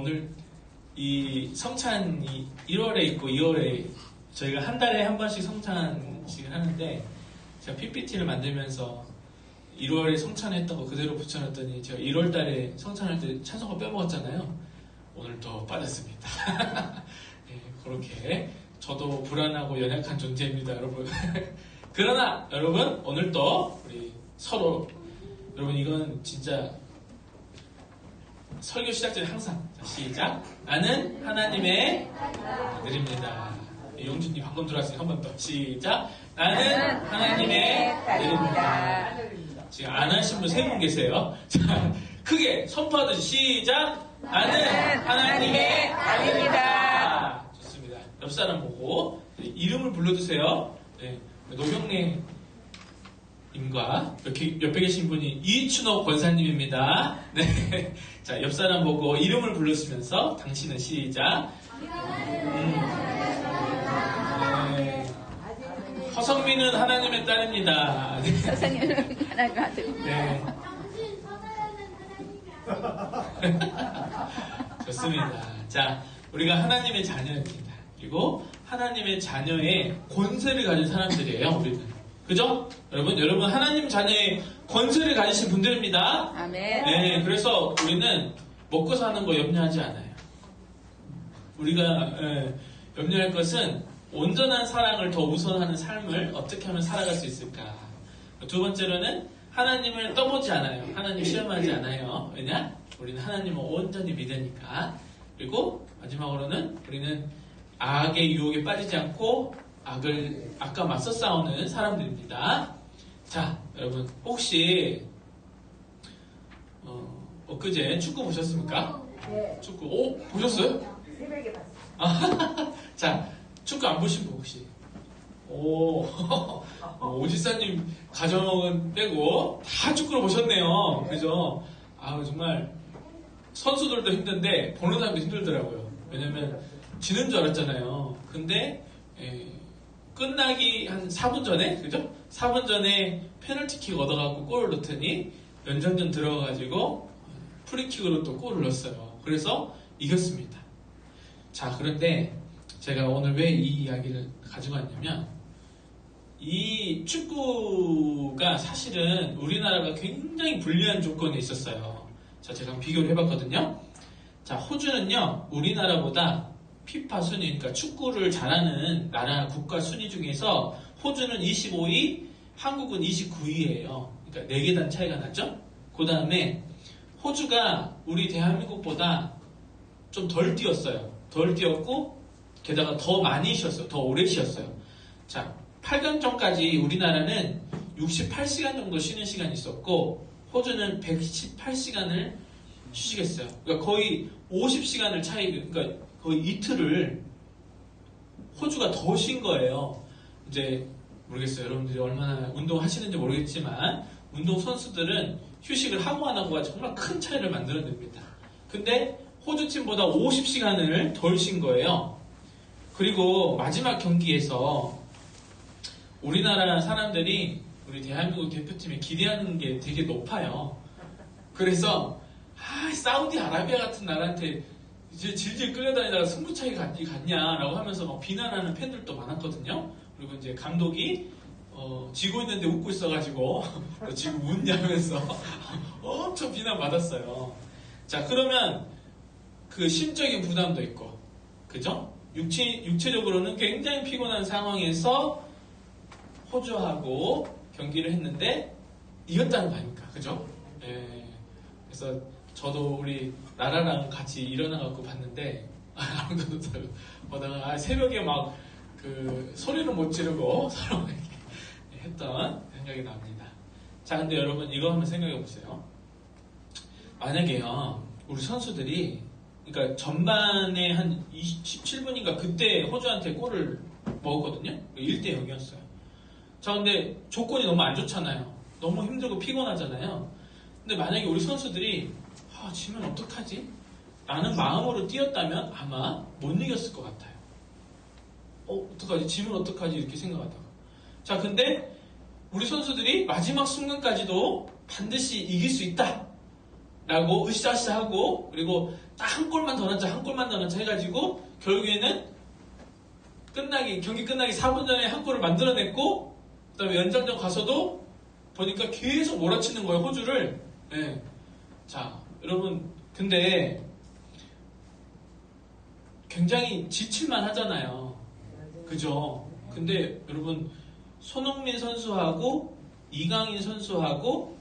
오늘 이 성찬이 1월에 있고 2월에 저희가 한 달에 한 번씩 성찬식을 하는데 제가 PPT를 만들면서 1월에 성찬했던 거 그대로 붙여놨더니 제가 1월 달에 성찬할 때 찬송가 빼먹었잖아요. 오늘 또 빠졌습니다. 네, 그렇게 저도 불안하고 연약한 존재입니다, 여러분. 그러나 여러분 오늘 또 우리 서로 여러분 이건 진짜 설교 시작 전에 항상 자, 시작. 나는 하나님의 아들입니다. 용준님 방금 들어왔으니까 한 번 더 시작. 나는 하나님의 아들입니다. 지금 안 하신 분 3분 계세요. 자, 크게 선포하듯이 시작. 나는 하나님의 아들입니다. 좋습니다. 옆 사람 보고 이름을 불러주세요. 네, 노경래 님과 옆에 계신 분이 이춘호 권사님입니다. 네, 자, 옆 사람 보고 이름을 부르시면서 당신은 시작. 네. 허성민은 하나님의 딸입니다. 네. 허성민은 하나님의 아들입니다. 네. 좋습니다. 자, 우리가 하나님의 자녀입니다. 그리고 하나님의 자녀의 권세를 가진 사람들이에요, 우리는. 그죠? 여러분 하나님 자녀의 권세를 가지신 분들입니다. 아멘. 네, 그래서 우리는 먹고 사는 거 염려하지 않아요. 우리가 염려할 것은 온전한 사랑을 더 우선하는 삶을 어떻게 하면 살아갈 수 있을까. 두 번째로는 하나님을 떠보지 않아요. 하나님 시험하지 않아요. 왜냐? 우리는 하나님을 온전히 믿으니까. 그리고 마지막으로는 우리는 악의 유혹에 빠지지 않고 악과 맞서 싸우는 사람들입니다. 자, 여러분 혹시 엊그제 축구 보셨습니까? 네. 축구 보셨어요? 새벽에 봤어요. 자, 축구 안 보신 분 혹시? 오지사님 가정은 빼고 다 축구를 보셨네요. 그죠? 정말 선수들도 힘든데 보는 사람도 힘들더라고요. 왜냐면 지는 줄 알았잖아요. 근데 끝나기 한 4분 전에, 그죠? 4분 전에 페널티킥 얻어갖고 골을 넣더니 연장전 들어가가지고 프리킥으로 또 골을 넣었어요. 그래서 이겼습니다. 자, 그런데 제가 오늘 왜 이 이야기를 가지고 왔냐면 이 축구가 사실은 우리나라가 굉장히 불리한 조건에 있었어요. 자, 제가 한번 비교를 해봤거든요. 자, 호주는요, 우리나라보다 피파 순위, 그러니까 축구를 잘하는 나라 국가 순위 중에서 호주는 25위, 한국은 29위예요. 그러니까 4계단 차이가 나죠? 그 다음에 호주가 우리 대한민국보다 좀 덜 뛰었어요. 덜 뛰었고 게다가 더 많이 쉬었어요. 더 오래 쉬었어요. 자, 8강전까지 우리나라는 68시간 정도 쉬는 시간이 있었고 호주는 118시간을 쉬겠어요. 그러니까 거의 50시간을 그러니까 거의 이틀을 호주가 더 쉰 거예요. 이제 모르겠어요. 여러분들이 얼마나 운동하시는지 모르겠지만 운동 선수들은 휴식을 하고 안 하고가 정말 큰 차이를 만들어냅니다. 근데 호주 팀보다 50시간을 덜 쉰 거예요. 그리고 마지막 경기에서 우리나라 사람들이 우리 대한민국 대표팀에 기대하는 게 되게 높아요. 그래서 사우디아라비아 같은 나라한테 이제 질질 끌려다니다가 승부차기 갔냐라고 하면서 막 비난하는 팬들도 많았거든요. 그리고 이제 감독이 지고 있는데 웃고 있어가지고 지금 웃냐면서 엄청 비난받았어요. 자, 그러면 그 심적인 부담도 있고, 그죠? 육체적으로는 굉장히 피곤한 상황에서 호주하고 경기를 했는데 이겼다는 거 아닙니까? 그죠? 예. 그래서 저도 우리 나라랑 같이 일어나갖고 봤는데 아무것도 보다가 새벽에 막 그 소리는 못 지르고 서로 이렇게 했던 생각이 납니다. 자, 근데 여러분 이거 한번 생각해 보세요. 만약에요 우리 선수들이 그러니까 전반에 한 17분인가 그때 호주한테 골을 먹었거든요. 1대 0이었어요. 자, 근데 조건이 너무 안 좋잖아요. 너무 힘들고 피곤하잖아요. 근데 만약에 우리 선수들이 지면 어떡하지? 라는 마음으로 뛰었다면 아마 못 이겼을 것 같아요. 어떡하지? 지면 어떡하지? 이렇게 생각하다가. 자, 근데 우리 선수들이 마지막 순간까지도 반드시 이길 수 있다. 라고 으쌰으쌰하고 그리고 딱 한 골만 더 넣자 한 골만 더 넣자 해가지고 결국에는 경기 끝나기 4분 전에 한 골을 만들어냈고 그다음에 연장전 가서도 보니까 계속 몰아치는 거예요 호주를. 네. 자 여러분 근데 굉장히 지칠만 하잖아요. 그죠? 근데 여러분 손흥민 선수하고 이강인 선수하고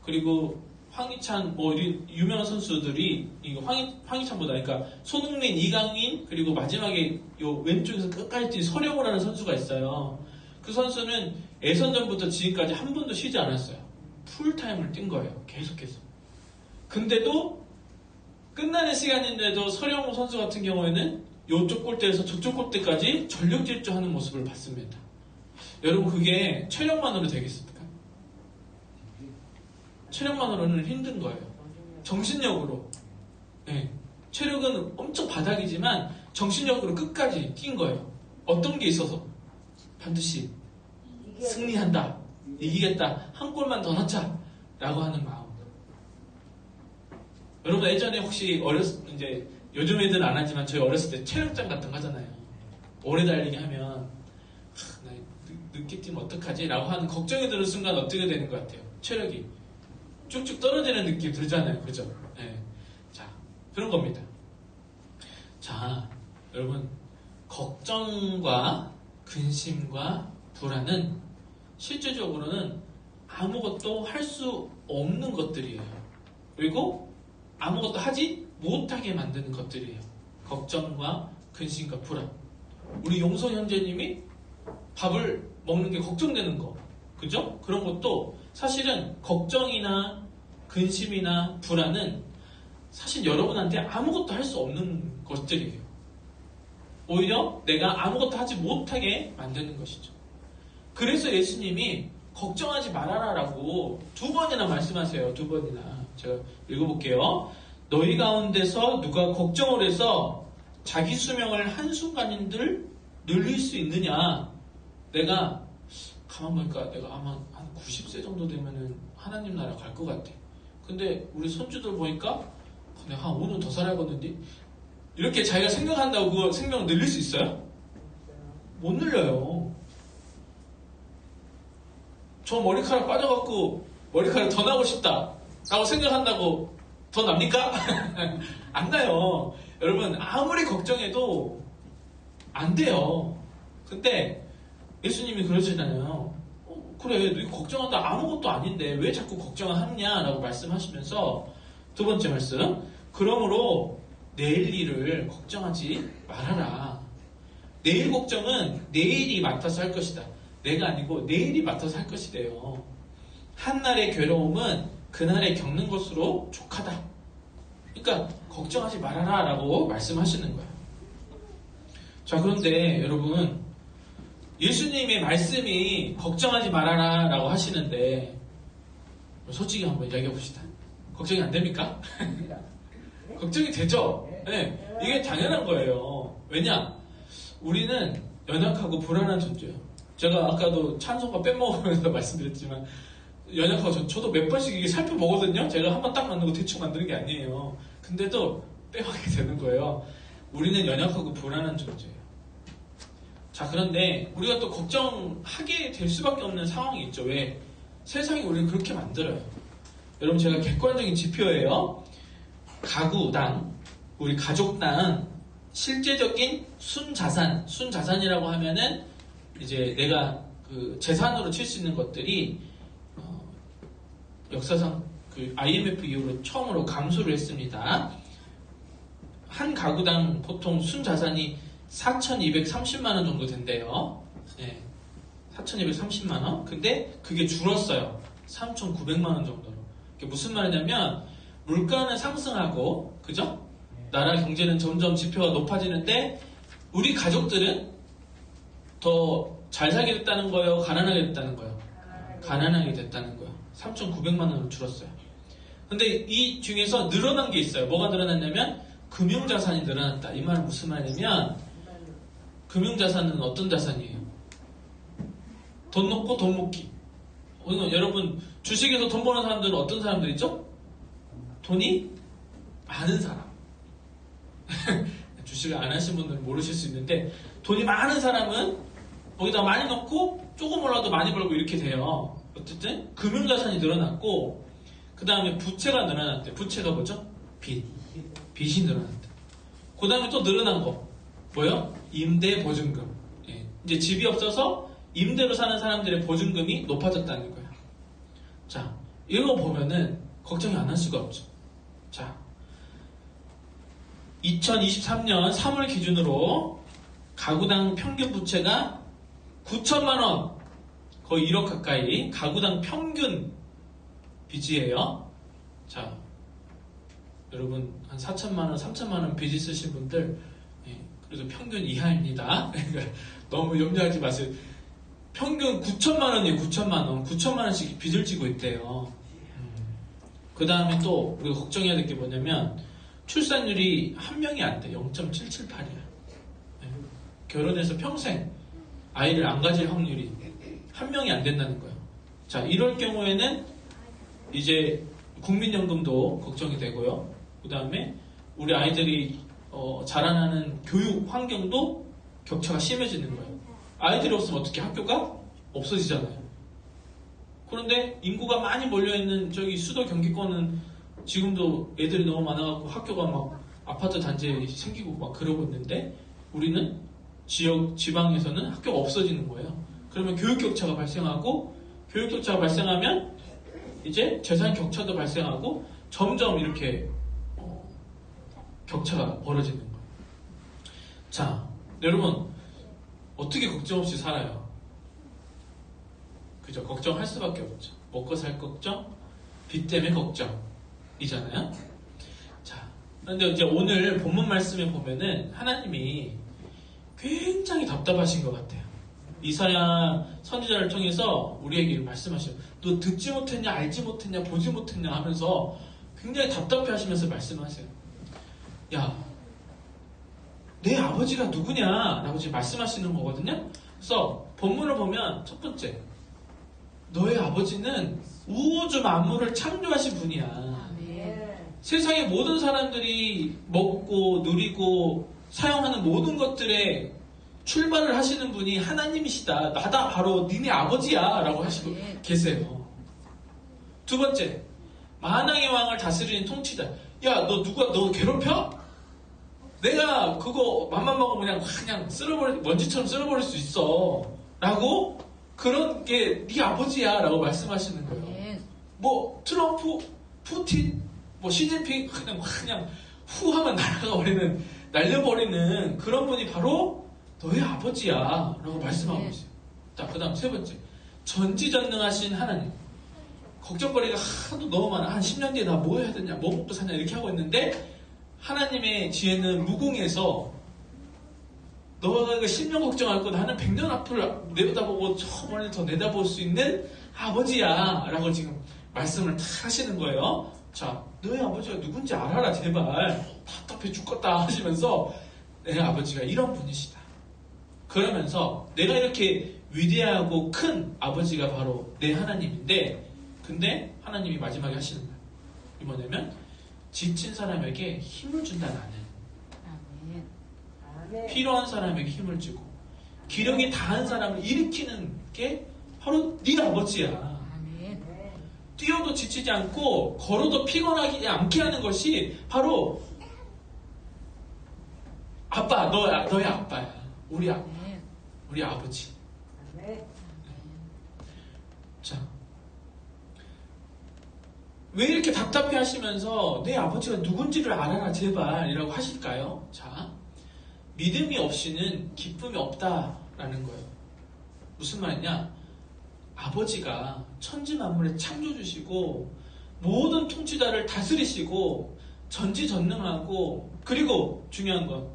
그리고 황희찬 뭐 유명한 선수들이 이거 황희찬보다 그러니까 손흥민, 이강인 그리고 마지막에 요 왼쪽에서 끝까지 뛴 서령우라는 선수가 있어요. 그 선수는 예선전부터 지금까지 한 번도 쉬지 않았어요. 풀타임을 뛴 거예요. 계속해서. 근데도 끝나는 시간인데도 서령우 선수 같은 경우에는 요쪽 골대에서 저쪽 골대까지 전력 질주하는 모습을 봤습니다. 여러분 그게 체력만으로 되겠습니까? 체력만으로는 힘든 거예요. 정신력으로. 네. 체력은 엄청 바닥이지만 정신력으로 끝까지 뛴 거예요. 어떤 게 있어서 반드시 승리한다, 이기겠다, 한 골만 더 넣자 라고 하는 마음. 여러분 예전에 혹시 이제 요즘 애들은 안 하지만 저희 어렸을 때 체력장 같은 거 하잖아요. 오래 달리기 하면 나 늦게 뛰면 어떡하지? 라고 하는 걱정이 드는 순간 어떻게 되는 것 같아요? 체력이 쭉쭉 떨어지는 느낌 들잖아요. 그죠? 네. 자, 그런 겁니다. 자, 여러분, 걱정과 근심과 불안은 실제적으로는 아무것도 할 수 없는 것들이에요. 그리고 아무것도 하지 못하게 만드는 것들이에요. 걱정과 근심과 불안. 우리 용서 형제님이 밥을 먹는 게 걱정되는 거. 그죠? 그런 것도 사실은 걱정이나 근심이나 불안은 사실 여러분한테 아무것도 할 수 없는 것들이에요. 오히려 내가 아무것도 하지 못하게 만드는 것이죠. 그래서 예수님이 걱정하지 말아라 라고 2번이나 말씀하세요. 2번이나. 제가 읽어볼게요. 너희 가운데서 누가 걱정을 해서 자기 수명을 한순간인들 늘릴 수 있느냐. 내가 가만 보니까 내가 아마 한 90세 정도 되면은 하나님 나라 갈 것 같아. 근데 우리 손주들 보니까 내가 한 5년 더 살아야겠는데 이렇게 자기가 생각한다고 그 생명을 늘릴 수 있어요? 못 늘려요. 저 머리카락 빠져갖고 머리카락 더 나고 싶다 라고 생각한다고 더 납니까? 안 나요. 여러분 아무리 걱정해도 안 돼요. 근데 예수님이 그러시잖아요. 그래, 너 걱정한다 아무것도 아닌데 왜 자꾸 걱정을 하느냐 라고 말씀하시면서 2번째 말씀. 그러므로 내일 일을 걱정하지 말아라. 내일 걱정은 내일이 맡아서 할 것이다. 내가 아니고 내일이 맡아서 할 것이래요. 한날의 괴로움은 그날에 겪는 것으로 족하다. 그러니까 걱정하지 말아라 라고 말씀하시는 거예요. 자, 그런데 여러분 예수님의 말씀이 걱정하지 말아라 라고 하시는데 솔직히 한번 이야기해 봅시다. 걱정이 안 됩니까? 걱정이 되죠? 네, 이게 당연한 거예요. 왜냐? 우리는 연약하고 불안한 존재예요. 제가 아까도 찬송가 빼먹으면서 말씀드렸지만 연약하고 저도 몇 번씩 이게 살펴보거든요. 제가 한번 딱 만들고 대충 만드는 게 아니에요. 근데도 빼먹게 되는 거예요. 우리는 연약하고 불안한 존재예요. 자, 그런데 우리가 또 걱정하게 될 수밖에 없는 상황이 있죠. 왜? 세상이 우리를 그렇게 만들어요. 여러분 제가 객관적인 지표예요. 가구당, 우리 가족당 실제적인 순자산이라고 하면은 이제 내가 그 재산으로 칠 수 있는 것들이 역사상 그 IMF 이후로 처음으로 감소를 했습니다. 한 가구당 보통 순자산이 4,230만 원 정도 된대요. 네, 4,230만 원. 근데 그게 줄었어요. 3,900만 원 정도로. 그게 무슨 말이냐면 물가는 상승하고, 그죠? 나라 경제는 점점 지표가 높아지는데 우리 가족들은 더 잘 살게 됐다는 거예요? 가난하게 됐다는 거예요? 가난하게 됐다는 거예요. 3,900만 원으로 줄었어요. 근데 이 중에서 늘어난 게 있어요. 뭐가 늘어났냐면 금융자산이 늘어났다. 이 말은 무슨 말이냐면 금융자산은 어떤 자산이에요? 돈 넣고 돈 먹기. 여러분 주식에서 돈 버는 사람들은 어떤 사람들이죠? 돈이 많은 사람. 주식을 안 하신 분들은 모르실 수 있는데, 돈이 많은 사람은 거기다 많이 넣고 조금 올라도 많이 벌고 이렇게 돼요. 어쨌든 금융자산이 늘어났고, 그 다음에 부채가 늘어났대. 부채가 뭐죠? 빚. 빚이 늘어났대. 그 다음에 또 늘어난 거 뭐요? 임대 보증금. 예. 이제 집이 없어서 임대로 사는 사람들의 보증금이 높아졌다는 거예요. 자, 이거 보면은 걱정이 안 할 수가 없죠. 자, 2023년 3월 기준으로 가구당 평균 부채가 9천만 원, 거의 1억 가까이 가구당 평균 빚이에요. 자, 여러분 한 4천만 원, 3천만 원 빚 있으신 분들, 예, 그래도 평균 이하입니다. 그러니까 너무 염려하지 마세요. 평균 9천만 원이에요. 9천만 원. 9천만 원씩 빚을 지고 있대요. 그 다음에 또 우리가 걱정해야 될 게 뭐냐면 출산율이 한 명이 안 돼. 0.778이야. 결혼해서 평생 아이를 안 가질 확률이 한 명이 안 된다는 거예요. 자, 이럴 경우에는 이제 국민연금도 걱정이 되고요. 그 다음에 우리 아이들이 자라나는 교육 환경도 격차가 심해지는 거예요. 아이들이 없으면 어떻게 학교가 없어지잖아요. 그런데 인구가 많이 몰려있는 저기 수도 경기권은 지금도 애들이 너무 많아갖고 학교가 막 아파트 단지에 생기고 막 그러고 있는데 우리는 지방에서는 학교가 없어지는 거예요. 그러면 교육 격차가 발생하고 교육 격차가 발생하면 이제 재산 격차도 발생하고 점점 이렇게 격차가 벌어지는 거예요. 자, 여러분 어떻게 걱정 없이 살아요? 그죠? 걱정할 수밖에 없죠. 먹고 살 걱정, 빚 때문에 걱정이잖아요. 자, 그런데 이제 오늘 본문 말씀에 보면은 하나님이 굉장히 답답하신 것 같아요. 이사야 선지자를 통해서 우리에게 말씀하셔요. 너 듣지 못했냐, 알지 못했냐, 보지 못했냐 하면서 굉장히 답답해 하시면서 말씀하세요. 야, 내 아버지가 누구냐? 라고 지금 말씀하시는 거거든요. 그래서 본문을 보면 첫 번째, 너의 아버지는 우주 만물을 창조하신 분이야. 세상의 모든 사람들이 먹고 누리고 사용하는 모든 것들에 출발을 하시는 분이 하나님이시다. 나다 바로 니네 아버지야 라고 하시고 계세요. 두 번째, 만왕의 왕을 다스리는 통치자. 야, 너 괴롭혀? 내가 그거 맘만 먹으면 그냥 먼지처럼 쓸어버릴 수 있어 라고, 그런 게 네 아버지야 라고 말씀하시는 거예요. 뭐 트럼프, 푸틴, 뭐 시진핑 그냥 후 하면 날려버리는 그런 분이 바로 너의 아버지야 라고 말씀하고 있어요. 자, 그 다음 세 번째, 전지전능하신 하나님. 걱정거리가 하도 너무 많아. 한 10년 뒤에 나 뭐 해야 되냐, 뭐 먹고 사냐 이렇게 하고 있는데 하나님의 지혜는 무궁해서 너가 10년 걱정할 거 나는 100년 앞을 내다보고 저 멀리 더 내다볼 수 있는 아버지야 라고 지금 말씀을 다 하시는 거예요. 자, 너의 아버지가 누군지 알아라 제발. 답답해 죽겠다 하시면서 내 아버지가 이런 분이시다. 그러면서 내가 이렇게 위대하고 큰 아버지가 바로 내 하나님인데, 근데 하나님이 마지막에 하시는 거예요. 이 뭐냐면 지친 사람에게 힘을 준다. 나는 필요한 사람에게 힘을 주고 기력이 다한 사람을 일으키는 게 바로 네 아버지야. 뛰어도 지치지 않고 걸어도 피곤하지 않게 하는 것이 바로 아빠, 너의 아빠야. 우리 아빠, 우리 아버지. 자, 왜 이렇게 답답해 하시면서 내 아버지가 누군지를 알아라 제발 이라고 하실까요? 자, 믿음이 없이는 기쁨이 없다라는 거예요. 무슨 말이냐? 아버지가 천지 만물의 창조주시고 모든 통치자를 다스리시고 전지전능하고, 그리고 중요한 건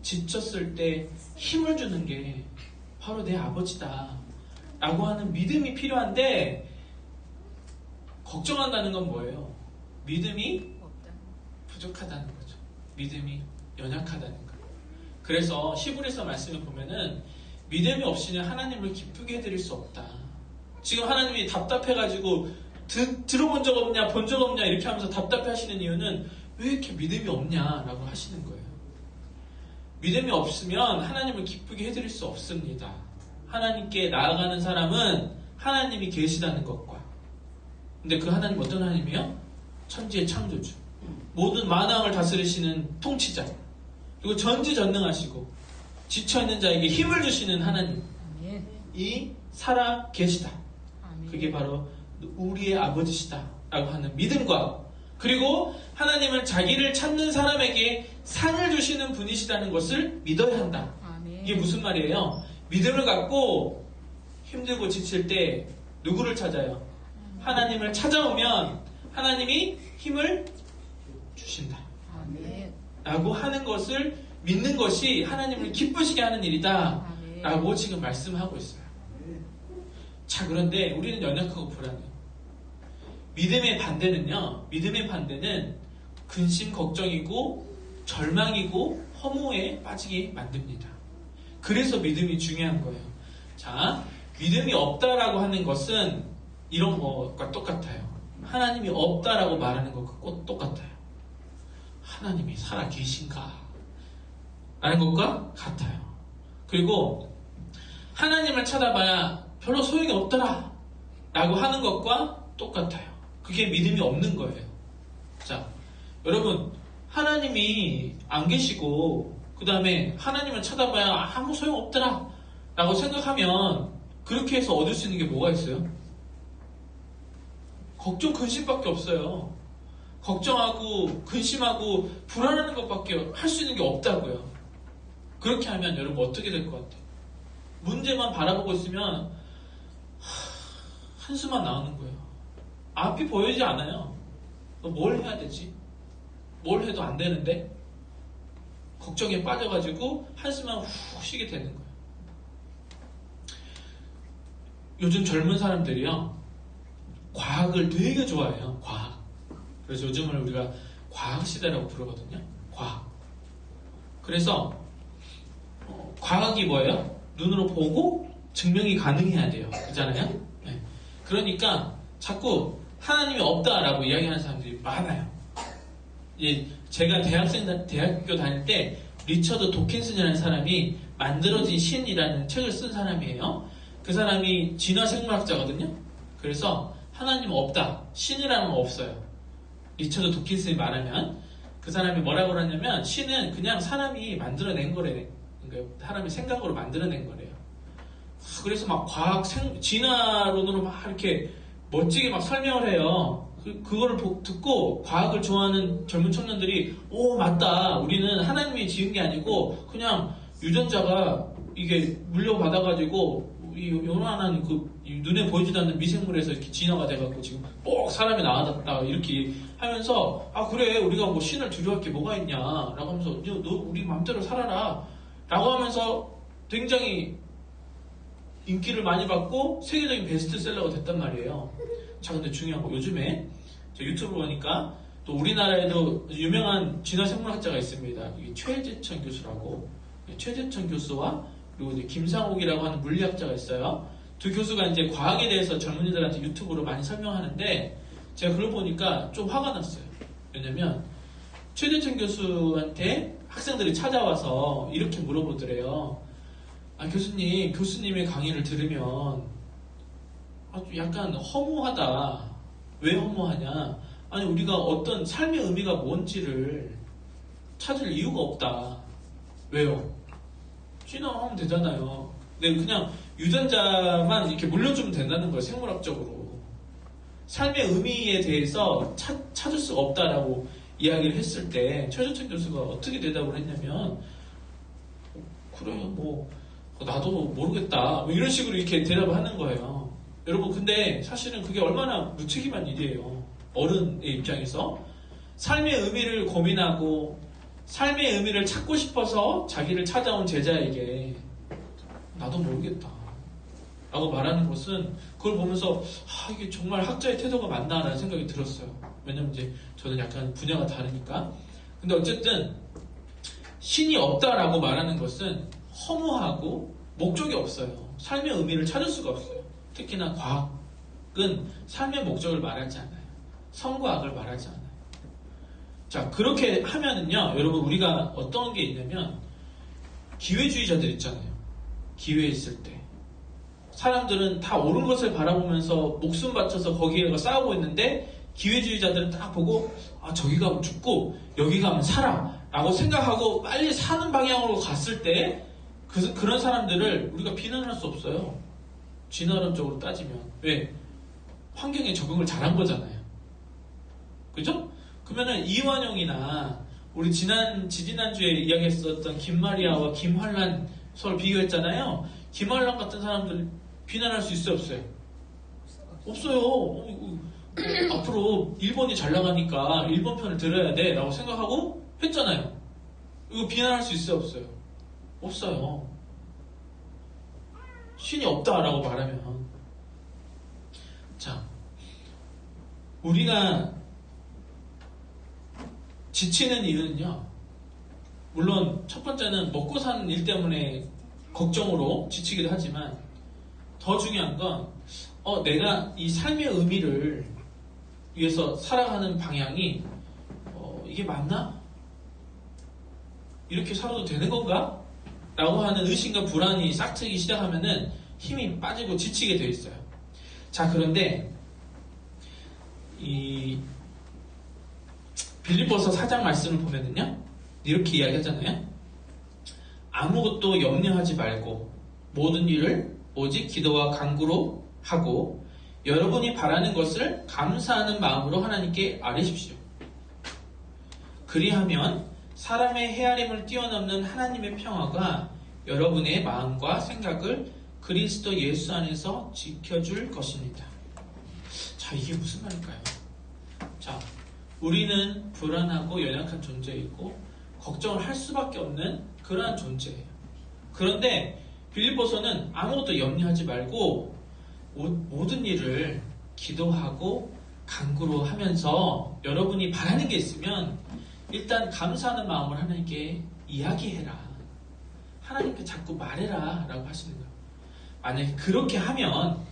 지쳤을 때 힘을 주는 게 바로 내 아버지다 라고 하는 믿음이 필요한데, 걱정한다는 건 뭐예요? 믿음이 부족하다는 거죠. 믿음이 연약하다는 거예요. 그래서 히브리서 말씀을 보면은 믿음이 없이는 하나님을 기쁘게 해드릴 수 없다. 지금 하나님이 답답해가지고 들어본 적 없냐, 본 적 없냐 이렇게 하면서 답답해 하시는 이유는 왜 이렇게 믿음이 없냐라고 하시는 거예요. 믿음이 없으면 하나님을 기쁘게 해드릴 수 없습니다. 하나님께 나아가는 사람은 하나님이 계시다는 것과, 근데 그 하나님 어떤 하나님이요? 천지의 창조주, 모든 만왕을 다스리시는 통치자, 그리고 전지전능하시고 지쳐있는 자에게 힘을 주시는 하나님이 살아 계시다. 그게 바로 우리의 아버지시다 라고 하는 믿음과, 그리고 하나님은 자기를 찾는 사람에게 상을 주시는 분이시다는 것을 믿어야 한다. 이게 무슨 말이에요? 믿음을 갖고 힘들고 지칠 때 누구를 찾아요? 하나님을 찾아오면 하나님이 힘을 주신다 라고 하는 것을 믿는 것이 하나님을 기쁘시게 하는 일이다 라고 지금 말씀하고 있어요. 자, 그런데 우리는 연약하고 불안해요. 믿음의 반대는 근심, 걱정이고 절망이고 허무에 빠지게 만듭니다. 그래서 믿음이 중요한 거예요. 자, 믿음이 없다라고 하는 것은 이런 것과 똑같아요. 하나님이 없다라고 말하는 것과 똑같아요. 하나님이 살아 계신가? 라는 것과 같아요. 그리고 하나님을 찾아봐야 별로 소용이 없더라 라고 하는 것과 똑같아요. 그게 믿음이 없는 거예요. 자, 여러분, 하나님이 안 계시고 그 다음에 하나님을 찾아봐야 아무 소용 없더라 라고 생각하면 그렇게 해서 얻을 수 있는 게 뭐가 있어요? 걱정, 근심밖에 없어요. 걱정하고 근심하고 불안하는 것밖에 할 수 있는 게 없다고요. 그렇게 하면 여러분 어떻게 될 것 같아요? 문제만 바라보고 있으면 한숨만 나오는 거예요. 앞이 보이지 않아요. 뭘 해야 되지? 뭘 해도 안 되는데 걱정에 빠져가지고 한숨만 훅 쉬게 되는 거예요. 요즘 젊은 사람들이요, 과학을 되게 좋아해요. 과학. 그래서 요즘을 우리가 과학시대라고 부르거든요. 과학. 그래서 과학이 뭐예요? 눈으로 보고 증명이 가능해야 돼요. 그렇잖아요? 네. 그러니까 자꾸 하나님이 없다라고 이야기하는 사람들이 많아요. 제가 대학교 다닐 때 리처드 도킨슨이라는 사람이 만들어진 신이라는 책을 쓴 사람이에요. 그 사람이 진화생물학자거든요. 그래서 하나님은 없다, 신이라는 건 없어요. 리처드 도킨슨이 말하면 그 사람이 뭐라고 그러냐면 신은 그냥 사람이 만들어낸 거래. 그러니까 사람이 생각으로 만들어낸 거래요. 그래서 막 과학, 진화론으로 막 이렇게 멋지게 막 설명을 해요. 그거를 듣고 과학을 좋아하는 젊은 청년들이 오, 맞다. 우리는 하나님이 지은 게 아니고 그냥 유전자가 이게 물려받아가지고 요만한 그 눈에 보이지도 않는 미생물에서 이렇게 진화가 돼갖고 지금 꼭 사람이 나왔다 이렇게 하면서 아 그래 우리가 뭐 신을 두려워할 게 뭐가 있냐 라고 하면서 너 우리 맘대로 살아라 라고 하면서 굉장히 인기를 많이 받고 세계적인 베스트셀러가 됐단 말이에요. 자, 근데 중요한 거 요즘에 저 유튜브 보니까 또 우리나라에도 유명한 진화생물학자가 있습니다. 이게 최재천 교수라고. 최재천 교수와 그리고 이제 김상옥이라고 하는 물리학자가 있어요. 두 교수가 이제 과학에 대해서 젊은이들한테 유튜브로 많이 설명하는데 제가 그걸 보니까 좀 화가 났어요. 왜냐면 최재천 교수한테 학생들이 찾아와서 이렇게 물어보더래요. 아, 교수님의 강의를 들으면 아주 약간 허무하다. 왜 허무하냐? 아니, 우리가 어떤 삶의 의미가 뭔지를 찾을 이유가 없다. 왜요? 진화하면 되잖아요. 근데 그냥 유전자만 이렇게 물려주면 된다는 거예요, 생물학적으로. 삶의 의미에 대해서 찾을 수가 없다라고 이야기를 했을 때, 최재천 교수가 어떻게 대답을 했냐면, 그래, 나도 모르겠다. 뭐 이런 식으로 이렇게 대답을 하는 거예요. 여러분, 근데 사실은 그게 얼마나 무책임한 일이에요. 어른의 입장에서. 삶의 의미를 고민하고, 삶의 의미를 찾고 싶어서 자기를 찾아온 제자에게, 나도 모르겠다. 라고 말하는 것은, 그걸 보면서, 이게 정말 학자의 태도가 맞나라는 생각이 들었어요. 왜냐면 이제 저는 약간 분야가 다르니까. 근데 어쨌든, 신이 없다라고 말하는 것은 허무하고 목적이 없어요. 삶의 의미를 찾을 수가 없어요. 특히나 과학 삶의 목적을 말하지 않아요. 선과 악을 말하지 않아요. 자, 그렇게 하면은요, 여러분, 우리가 어떤 게 있냐면, 기회주의자들 있잖아요. 기회 있을 때. 사람들은 다 옳은 것을 바라보면서 목숨 바쳐서 거기에 싸우고 있는데, 기회주의자들은 딱 보고, 아, 저기 가면 죽고, 여기 가면 살아. 라고 생각하고 빨리 사는 방향으로 갔을 때, 그런 사람들을 우리가 비난할 수 없어요. 진화론적으로 따지면. 왜? 환경에 적응을 잘한 거잖아요. 그죠? 그러면은 이완용이나 우리 지지난주에 이야기했었던 김마리아와 김환란 서로 비교했잖아요. 김환란 같은 사람들 비난할 수 있어요, 없어요? 없어요. 앞으로 일본이 잘 나가니까 일본 편을 들어야 돼 라고 생각하고 했잖아요. 이거 비난할 수 있어요, 없어요? 없어요. 신이 없다라고 말하면. 자, 우리가 지치는 이유는요, 물론 첫 번째는 먹고 사는 일 때문에 걱정으로 지치기도 하지만, 더 중요한 건 내가 이 삶의 의미를 위해서 살아가는 방향이 이게 맞나? 이렇게 살아도 되는 건가? 라고 하는 의심과 불안이 싹트기 시작하면은 힘이 빠지고 지치게 되어 있어요. 자, 그런데 이 빌립보서 4장 말씀을 보면은요, 이렇게 이야기하잖아요. 아무것도 염려하지 말고 모든 일을 오직 기도와 간구로 하고 여러분이 바라는 것을 감사하는 마음으로 하나님께 아뢰십시오. 그리하면 사람의 헤아림을 뛰어넘는 하나님의 평화가 여러분의 마음과 생각을 그리스도 예수 안에서 지켜줄 것입니다. 자, 이게 무슨 말일까요? 자, 우리는 불안하고 연약한 존재이고 걱정을 할 수밖에 없는 그러한 존재예요. 그런데 빌립보서는 아무것도 염려하지 말고 모든 일을 기도하고 간구로 하면서 여러분이 바라는 게 있으면 일단 감사하는 마음을 하나님께 이야기해라. 하나님께 자꾸 말해라 라고 하시는 거예요. 만약에 그렇게 하면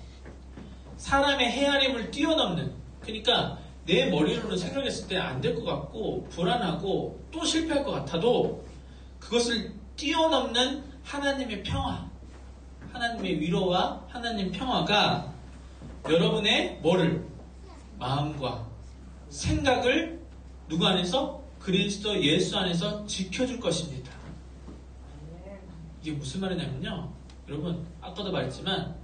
사람의 헤아림을 뛰어넘는, 그러니까 내 머리로는 생각했을 때 안 될 것 같고 불안하고 또 실패할 것 같아도 그것을 뛰어넘는 하나님의 평화, 하나님의 위로와 하나님의 평화가 여러분의 마음과 생각을 누구 안에서? 그리스도 예수 안에서 지켜줄 것입니다. 이게 무슨 말이냐면요, 여러분 아까도 말했지만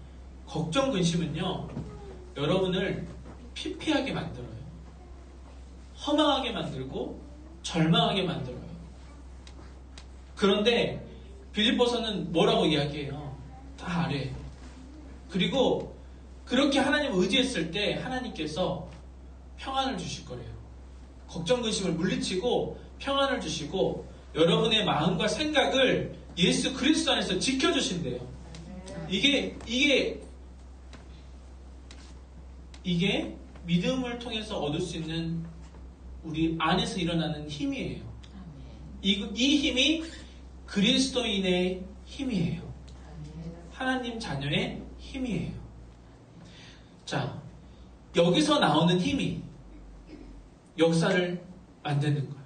걱정 근심은요 여러분을 피폐하게 만들어요. 허망하게 만들고 절망하게 만들어요. 그런데 빌립보서는 뭐라고 이야기해요? 다 아래. 그리고 그렇게 하나님을 의지했을 때 하나님께서 평안을 주실 거래요. 걱정 근심을 물리치고 평안을 주시고 여러분의 마음과 생각을 예수 그리스도 안에서 지켜주신대요. 이게 믿음을 통해서 얻을 수 있는 우리 안에서 일어나는 힘이에요. 이 힘이 그리스도인의 힘이에요. 하나님 자녀의 힘이에요. 자, 여기서 나오는 힘이 역사를 만드는 거예요.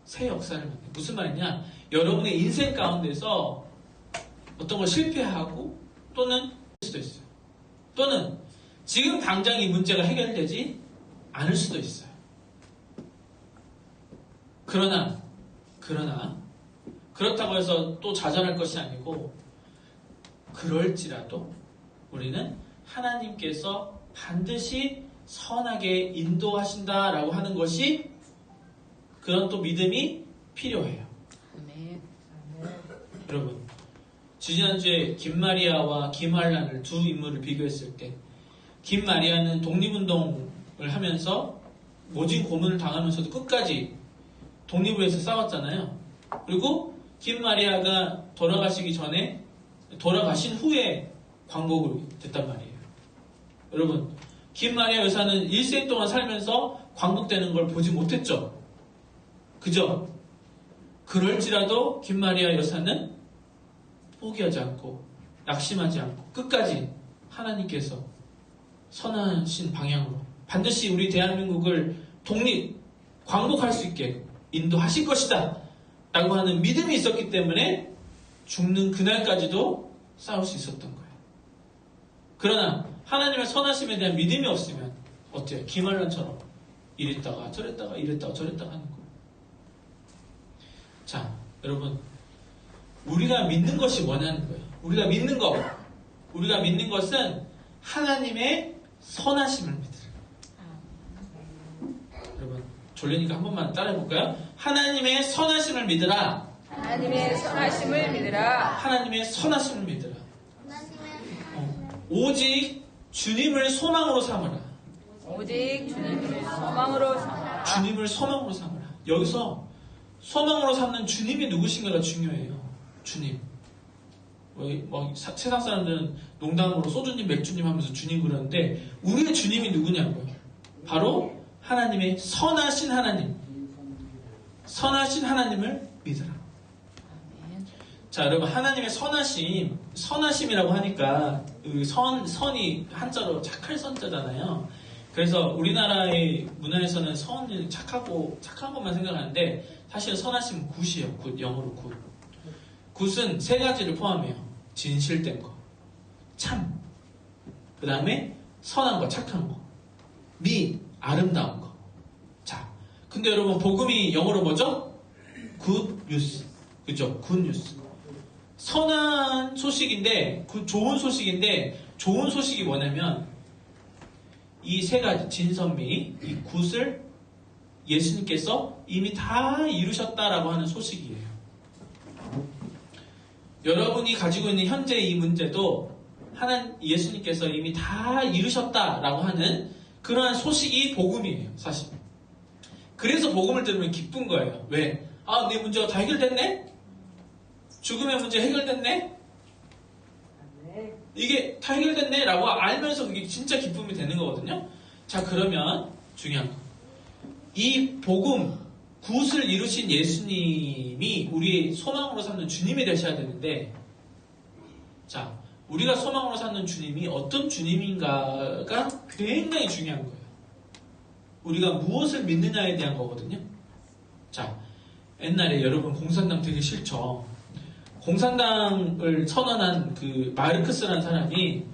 새 역사를 만드는 거예요. 무슨 말이냐? 여러분의 인생 가운데서 어떤 걸 실패하고 또는 수도 있어요. 또는 지금 당장 이 문제가 해결되지 않을 수도 있어요. 그러나 그렇다고 해서 또 좌절할 것이 아니고 그럴지라도 우리는 하나님께서 반드시 선하게 인도하신다라고 하는 것이 그런 또 믿음이 필요해요. 아멘. 여러분, 지난주에 김마리아와 김한란을 두 인물을 비교했을 때 김마리아는 독립운동을 하면서 모진 고문을 당하면서도 끝까지 독립을 해서 싸웠잖아요. 그리고 김마리아가 돌아가신 후에 광복을 됐단 말이에요. 여러분, 김마리아 여사는 일생 동안 살면서 광복되는 걸 보지 못했죠. 그죠? 그럴지라도 김마리아 여사는 포기하지 않고 낙심하지 않고 끝까지 하나님께서 선하신 방향으로 반드시 우리 대한민국을 독립, 광복할 수 있게 인도하실 것이다 라고 하는 믿음이 있었기 때문에 죽는 그날까지도 싸울 수 있었던 거예요. 그러나 하나님의 선하심에 대한 믿음이 없으면 어때요? 기말란처럼 이랬다가 저랬다가 이랬다가 저랬다가 하는 거예요. 자, 여러분, 우리가 믿는 것이 뭐냐는 거예요. 우리가 믿는 것은 하나님의 선하심을 믿으라. 여러분, 졸리니까 한 번만 따라해볼까요? 하나님의 선하심을 믿으라. 하나님의 선하심을 믿으라. 하나님의 선하심을 믿으라. 오직 주님을 소망으로 삼으라. 오직 주님을 소망으로 삼으라. 주님을 소망으로 삼으라. 여기서 소망으로 삼는 주님이 누구신가가 중요해요. 주님. 세상 사람들은 농담으로 소주님, 맥주님 하면서 주님 그러는데 우리의 주님이 누구냐고요. 바로 하나님의 선하신 하나님. 선하신 하나님을 믿으라. 자, 여러분, 하나님의 선하심이라고 하니까 선이 한자로 착할 선자잖아요. 그래서 우리나라의 문화에서는 선은 착한 것만 생각하는데 사실 선하심은 굿이에요. 굿, 영어로 굿. 굿은 세 가지를 포함해요. 진실된 거, 참, 그 다음에 선한 거, 착한 거, 아름다운 거. 자, 근데 여러분 복음이 영어로 뭐죠? 굿 뉴스, 그죠? 굿 뉴스. 선한 소식인데, 좋은 소식인데, 좋은 소식이 뭐냐면 이 세 가지 진선미, 이 굿을 예수님께서 이미 다 이루셨다라고 하는 소식이에요. 여러분이 가지고 있는 현재 이 문제도 예수님께서 이미 다 이루셨다라고 하는 그러한 소식이 복음이에요, 사실. 그래서 복음을 들으면 기쁜 거예요. 왜? 아, 내 문제가 다 해결됐네? 죽음의 문제 해결됐네? 이게 다 해결됐네? 라고 알면서 그게 진짜 기쁨이 되는 거거든요. 자, 그러면 중요한 거. 이 복음, 굿을 이루신 예수님이 우리의 소망으로 삼는 주님이 되셔야 되는데, 자, 우리가 소망으로 삼는 주님이 어떤 주님인가가 굉장히 중요한 거예요. 우리가 무엇을 믿느냐에 대한 거거든요. 자, 옛날에 여러분 공산당 되게 싫죠. 공산당을 선언한 그 마르크스라는 사람이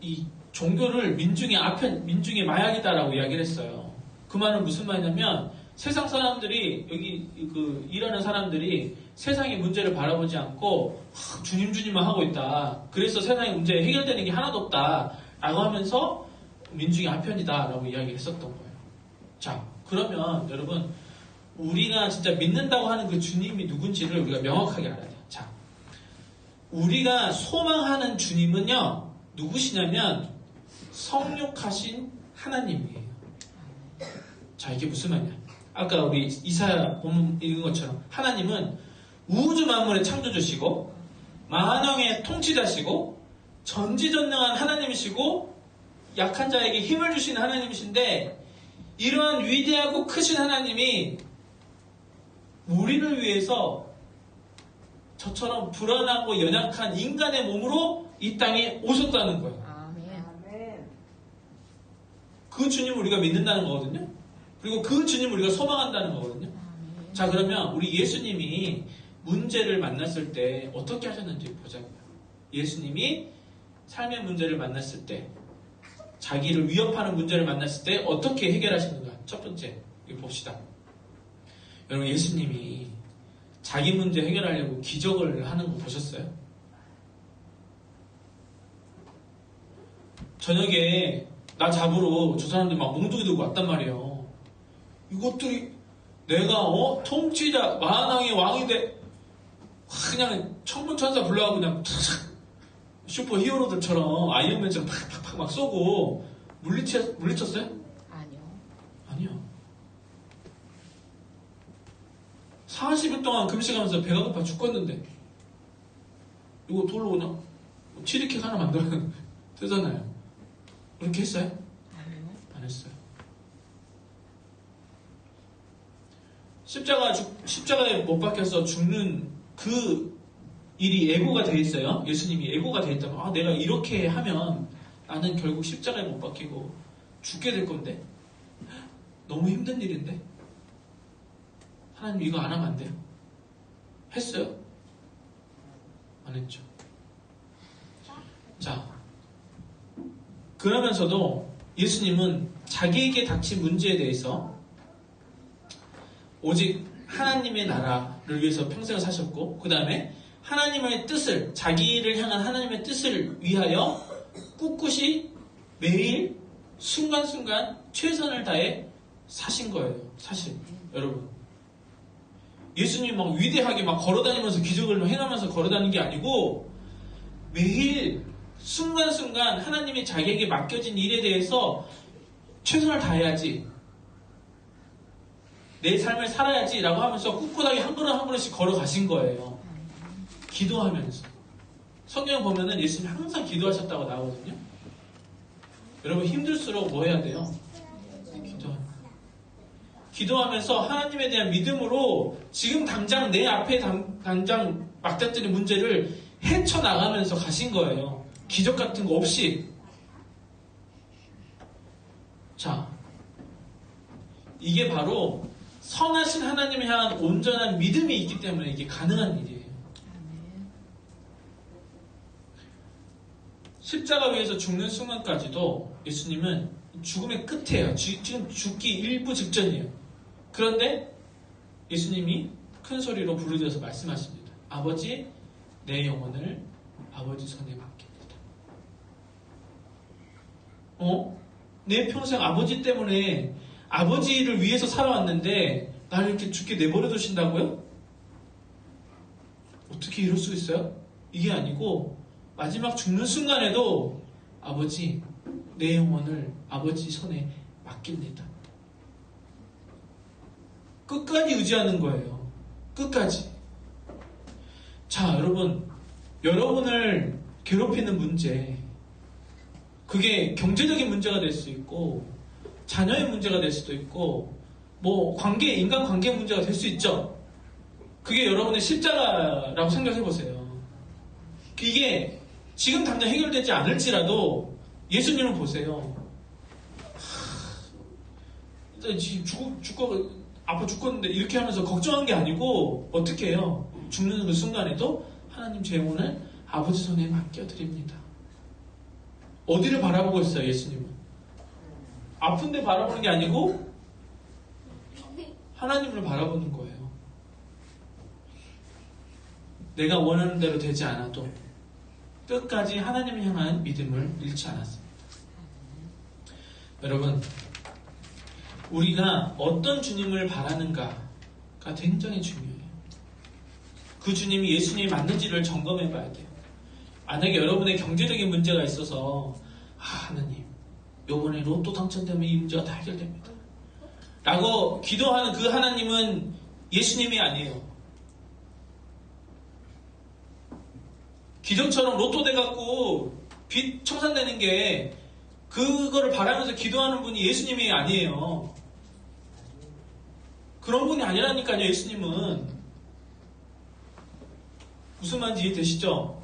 이 종교를 민중의 마약이다라고 이야기를 했어요. 그 말은 무슨 말이냐면 세상 사람들이 여기 일하는 사람들이 세상의 문제를 바라보지 않고 주님만 하고 있다. 그래서 세상의 문제 해결되는 게 하나도 없다. 라고 하면서 민중의 한편이다. 라고 이야기를 했었던 거예요. 자, 그러면 여러분 우리가 진짜 믿는다고 하는 그 주님이 누군지를 우리가 명확하게 알아야 돼요. 자, 우리가 소망하는 주님은요, 누구시냐면 성육하신 하나님이에요. 자, 이게 무슨 말이냐? 아까 우리 이사야 본문 읽은 것처럼 하나님은 우주 만물의 창조주시고 만왕의 통치자시고 전지전능한 하나님이시고 약한 자에게 힘을 주시는 하나님이신데 이러한 위대하고 크신 하나님이 우리를 위해서 저처럼 불안하고 연약한 인간의 몸으로 이 땅에 오셨다는 거예요. 아멘. 그 주님을 우리가 믿는다는 거거든요. 그리고 그 주님을 우리가 소망한다는 거거든요. 아멘. 자, 그러면 우리 예수님이 문제를 만났을 때 어떻게 하셨는지 보자고요. 예수님이 삶의 문제를 만났을 때, 자기를 위협하는 문제를 만났을 때 어떻게 해결하시는가. 첫 번째, 이거 봅시다. 여러분, 예수님이 자기 문제 해결하려고 기적을 하는 거 보셨어요? 저녁에 나 잡으러 저 사람들 막 몽둥이 들고 왔단 말이에요. 이것들이 내가 통치자 만왕의 왕이 돼 그냥 천군천사 불러가고 그냥 슈퍼 히어로들처럼 아이언맨처럼 팍팍팍 막 쏘고 물리쳤어요? 아니요. 40일 동안 금식하면서 배가 고파 죽겠는데 이거 돌로 그냥 치리케이크 하나 만들어야 되잖아요. 그렇게 했어요? 아니요. 안 했어요. 십자가에 못 박혀서 죽는 그 일이 예고가 돼 있어요. 예수님이 예고가 돼 있다면 내가 이렇게 하면 나는 결국 십자가에 못 박히고 죽게 될 건데? 너무 힘든 일인데? 하나님 이거 안 하면 안 돼요? 했어요? 안 했죠. 자, 그러면서도 예수님은 자기에게 닥친 문제에 대해서 오직 하나님의 나라를 위해서 평생을 사셨고, 그 다음에 하나님의 뜻을, 자기를 향한 하나님의 뜻을 위하여 꿋꿋이 매일 순간순간 최선을 다해 사신 거예요. 사실 여러분, 예수님 막 위대하게 막 걸어다니면서 기적을 행하면서 걸어다니는 게 아니고 매일 순간순간 하나님이 자기에게 맡겨진 일에 대해서 최선을 다해야지, 내 삶을 살아야지 라고 하면서 꿋꿋하게 한 걸음 한 걸음씩 걸어가신 거예요. 기도하면서. 성경 보면은 예수님이 항상 기도하셨다고 나오거든요. 여러분 힘들수록 뭐 해야 돼요? 기도하면서 하나님에 대한 믿음으로 지금 당장 내 앞에 당장 막닥뜨린 문제를 헤쳐나가면서 가신 거예요. 기적 같은 거 없이. 자, 이게 바로 선하신 하나님을 향한 온전한 믿음이 있기 때문에 이게 가능한 일이에요. 십자가 위에서 죽는 순간까지도 예수님은 죽음의 끝이에요. 지금 죽기 일부 직전이에요. 그런데 예수님이 큰 소리로 부르짖어서 말씀하십니다. 아버지, 내 영혼을 아버지 손에 맡깁니다. 내 평생 아버지 때문에, 아버지를 위해서 살아왔는데 나를 이렇게 죽게 내버려 두신다고요? 어떻게 이럴 수 있어요? 이게 아니고 마지막 죽는 순간에도 아버지, 내 영혼을 아버지 손에 맡깁니다. 끝까지 의지하는 거예요. 끝까지. 자, 여러분, 여러분을 괴롭히는 문제, 그게 경제적인 문제가 될 수 있고 자녀의 문제가 될 수도 있고 뭐 인간관계 문제가 될 수 있죠. 그게 여러분의 십자가라고 생각해 보세요. 이게 지금 당장 해결되지 않을지라도 예수님을 보세요. 지금 아파 죽겠는데 이렇게 하면서 걱정한 게 아니고 어떻게 해요? 죽는 그 순간에도 하나님 제 영혼을 아버지 손에 맡겨드립니다. 어디를 바라보고 있어요, 예수님은? 아픈데 바라보는 게 아니고 하나님을 바라보는 거예요. 내가 원하는 대로 되지 않아도 끝까지 하나님을 향한 믿음을 잃지 않았습니다. 여러분, 우리가 어떤 주님을 바라는가가 굉장히 중요해요. 그 주님이 예수님이 맞는지를 점검해 봐야 돼요. 만약에 여러분의 경제적인 문제가 있어서 하나님, 요번에 로또 당첨되면 이 문제가 다 해결됩니다 라고 기도하는 그 하나님은 예수님이 아니에요. 기적처럼 로또 돼갖고 빚 청산되는 게 그거를 바라면서 기도하는 분이 예수님이 아니에요. 그런 분이 아니라니까요. 예수님은. 무슨 말인지 이해되시죠?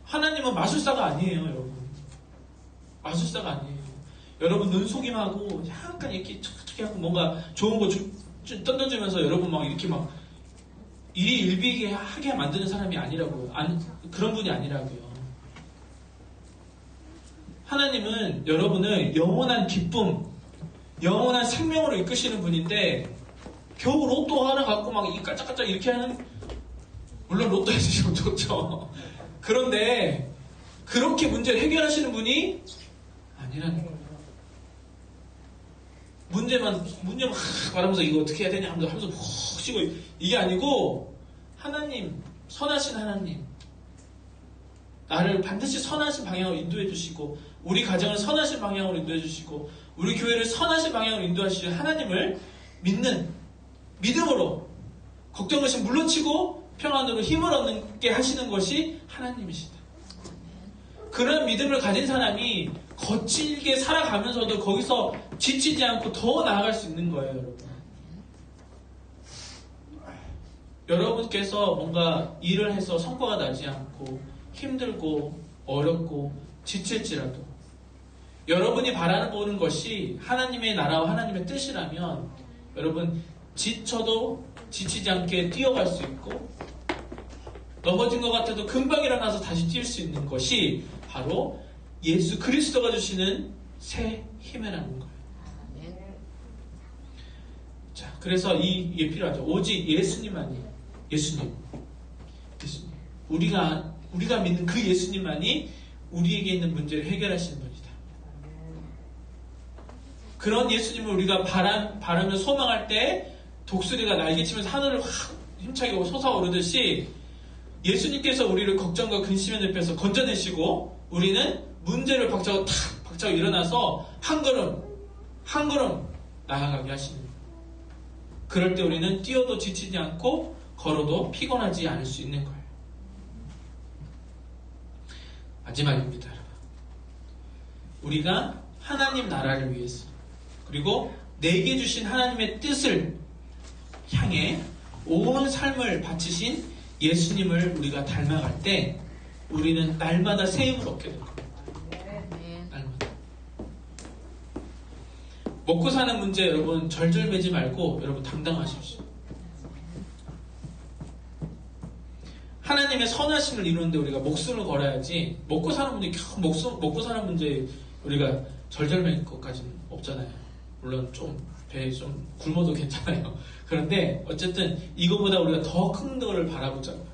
하나님은 마술사가 아니에요, 여러분. 마술사가 아니에요. 여러분 눈속임하고 약간 이렇게 척척 하고 뭔가 좋은 거 던져주면서 여러분 막 이렇게 막 일희일비하게 하게 만드는 사람이 아니라고요. 그런 분이 아니라고요. 하나님은 여러분을 영원한 기쁨, 영원한 생명으로 이끄시는 분인데 겨우 로또 하나 갖고 막 깔짝깔짝 이렇게 하는, 물론 로또 해주시면 좋죠. 그런데 그렇게 문제를 해결하시는 분이 아니라는 거예요. 문제만 말하면서 이거 어떻게 해야 되냐 하면서 푹 쉬고, 이게 아니고 하나님, 선하신 하나님, 나를 반드시 선하신 방향으로 인도해 주시고 우리 가정을 선하신 방향으로 인도해 주시고 우리 교회를 선하신 방향으로 인도하시는 하나님을 믿는 믿음으로 걱정것이 물러치고 평안으로 힘을 얻게 하시는 것이 하나님이시다. 그런 믿음을 가진 사람이 거칠게 살아가면서도 거기서 지치지 않고 더 나아갈 수 있는 거예요, 여러분. 여러분께서 뭔가 일을 해서 성과가 나지 않고 힘들고 어렵고 지칠지라도 여러분이 바라보는 것이 하나님의 나라와 하나님의 뜻이라면 여러분 지쳐도 지치지 않게 뛰어갈 수 있고 넘어진 것 같아도 금방 일어나서 다시 뛸 수 있는 것이 바로 예수 그리스도가 주시는 새 힘이라는 거예요. 자, 그래서 이게 필요하죠. 오직 예수님만이 예수님. 우리가 믿는 그 예수님만이 우리에게 있는 문제를 해결하시는 분이다. 그런 예수님을 우리가 바라며 소망할 때 독수리가 날개치면서 하늘을 확 힘차게 솟아오르듯이 예수님께서 우리를 걱정과 근심의 늪에서 건져내시고 우리는 문제를 박차고 일어나서 한 걸음 나아가게 하시는 거예요. 그럴 때 우리는 뛰어도 지치지 않고 걸어도 피곤하지 않을 수 있는 거예요. 마지막입니다, 여러분. 우리가 하나님 나라를 위해서 그리고 내게 주신 하나님의 뜻을 향해 온 삶을 바치신 예수님을 우리가 닮아갈 때 우리는 날마다 새 힘을 얻게 될 겁니다. 날마다. 먹고 사는 문제 여러분 절절매지 말고 여러분 당당하십시오. 하나님의 선하심을 이루는데 우리가 목숨을 걸어야지 먹고 사는 문제 먹고 사는 문제 우리가 절절맬 것까지는 없잖아요. 물론 배에 좀 굶어도 괜찮아요. 그런데 어쨌든 이거보다 우리가 더 큰 거를 바라보자고요.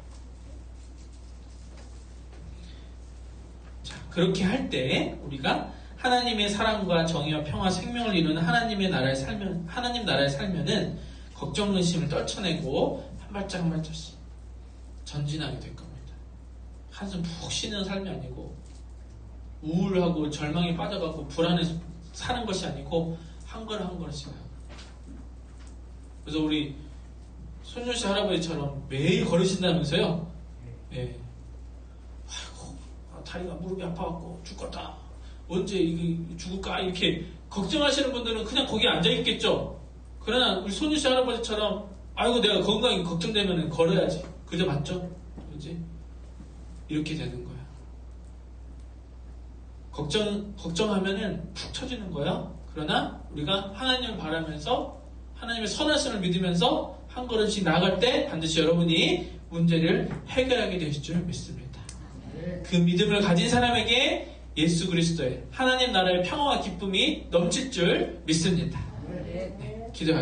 자, 그렇게 할 때 우리가 하나님의 사랑과 정의와 평화, 생명을 이루는 하나님 나라에 살면은 걱정, 근심을 떨쳐내고 한 발짝 한 발짝씩 전진하게 될 겁니다. 한숨 푹 쉬는 삶이 아니고 우울하고 절망에 빠져가고 불안해 사는 것이 아니고 한 걸음 한 걸음씩 가요. 그래서 우리 손주씨 할아버지처럼 매일 걸으신다면서요? 예. 아이고, 다리가 무릎이 아파갖고 죽겠다. 언제 이게 죽을까? 이렇게 걱정하시는 분들은 그냥 거기 앉아있겠죠? 그러나 우리 손주씨 할아버지처럼 아이고 내가 건강이 걱정되면 걸어야지. 그죠? 맞죠? 그지? 이렇게 되는 거야. 걱정하면은 푹 처지는 거야. 그러나 우리가 하나님을 바라면서 하나님의 선하심을 믿으면서 한 걸음씩 나아갈 때 반드시 여러분이 문제를 해결하게 되실 줄 믿습니다. 그 믿음을 가진 사람에게 예수 그리스도의 하나님 나라의 평화와 기쁨이 넘칠 줄 믿습니다. 네, 기도합니다.